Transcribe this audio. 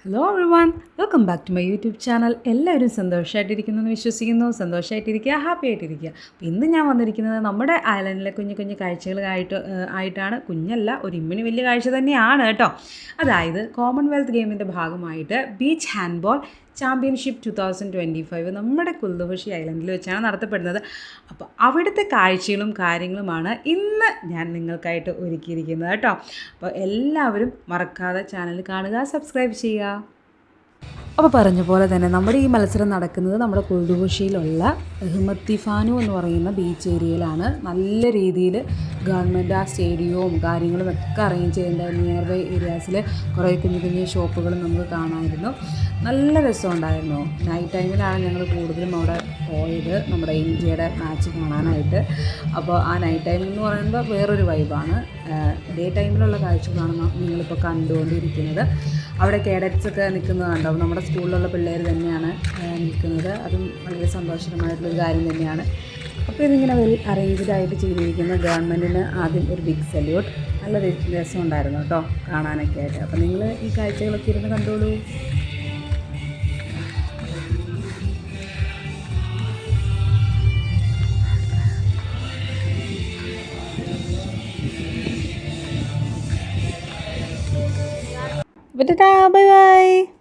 Hello everyone, welcome back to my YouTube channel. എല്ലാവരും സന്തോഷമായിട്ടിരിക്കുന്നു എന്ന് വിശ്വസിക്കുന്നു. സന്തോഷമായിട്ടിരിക്കുക, ഹാപ്പി ആയിട്ടിരിക്കുക. അപ്പോൾ ഇന്ന് ഞാൻ വന്നിരിക്കുന്നത് നമ്മുടെ ഐലൻഡിലെ കുഞ്ഞു കുഞ്ഞു ആയിട്ടാണ്. കുഞ്ഞല്ല, ഒരു ഇമ്മിണി വലിയ കാഴ്ച തന്നെയാണ് കേട്ടോ. അതായത് കോമൺവെൽത്ത് ഗെയിമിൻ്റെ ഭാഗമായിട്ട് ബീച്ച് ഹാൻഡ്ബോൾ ചാമ്പ്യൻഷിപ്പ് 2025 നമ്മുടെ കുൽദുബഷി ഐലൻഡിൽ വെച്ചാണ് നടത്തപ്പെടുന്നത്. അപ്പോൾ അവിടുത്തെ കാഴ്ചകളും കാര്യങ്ങളുമാണ് ഇന്ന് ഞാൻ നിങ്ങൾക്കായിട്ട് ഒരുക്കിയിരിക്കുന്നത് കേട്ടോ. അപ്പോൾ എല്ലാവരും മറക്കാതെ ചാനൽ കാണുക, സബ്സ്ക്രൈബ് ചെയ്യുക. അപ്പോൾ പറഞ്ഞ പോലെ തന്നെ നമ്മുടെ ഈ മത്സരം നടക്കുന്നത് നമ്മുടെ കുൽദുബഷിയിലുള്ള ഹിമത്തിഫാനു എന്ന് പറയുന്ന ബീച്ച് ഏരിയയിലാണ്. നല്ല രീതിയിൽ ഗവൺമെൻറ് ആ സ്റ്റേഡിയവും കാര്യങ്ങളും ഒക്കെ അറേഞ്ച് ചെയ്തിട്ടുണ്ടായിരുന്നു. നിയർ ബൈ ഏരിയാസിൽ കുറേ കുഞ്ഞു കുഞ്ഞു ഷോപ്പുകളും നമുക്ക് കാണാമായിരുന്നു. നല്ല രസമുണ്ടായിരുന്നു. നൈറ്റ് ടൈമിലാണ് ഞങ്ങൾ കൂടുതലും അവിടെ പോയത് നമ്മുടെ ഇന്ത്യയുടെ മാച്ച് കാണാനായിട്ട്. അപ്പോൾ ആ നൈറ്റ് ടൈം എന്ന് പറയുമ്പോൾ വേറൊരു വൈബാണ്. ഡേ ടൈമിലുള്ള കാഴ്ചകളാണ് നിങ്ങളിപ്പോൾ കണ്ടുകൊണ്ടിരിക്കുന്നത്. അവിടെ കേഡറ്റ്സൊക്കെ നിൽക്കുന്നത് കണ്ടോ, നമ്മുടെ സ്കൂളിലുള്ള പിള്ളേർ തന്നെയാണ് നിൽക്കുന്നത്. അതും വളരെ സന്തോഷകരമായിട്ടുള്ളൊരു കാര്യം തന്നെയാണ്. അപ്പോൾ ഇതിങ്ങനെ അറേഞ്ച്ഡ് ആയിട്ട് ചെയ്തിരിക്കുന്ന ഗവൺമെൻറ്റിന് ആദ്യം ഒരു ബിഗ് സല്യൂട്ട്. നല്ല രസമുണ്ടായിരുന്നു കേട്ടോ കാണാനൊക്കെ ആയിട്ട്. അപ്പോൾ നിങ്ങൾ ഈ കാഴ്ചകളൊക്കെ ഇരുന്ന് കണ്ടോളൂ. Bye bye.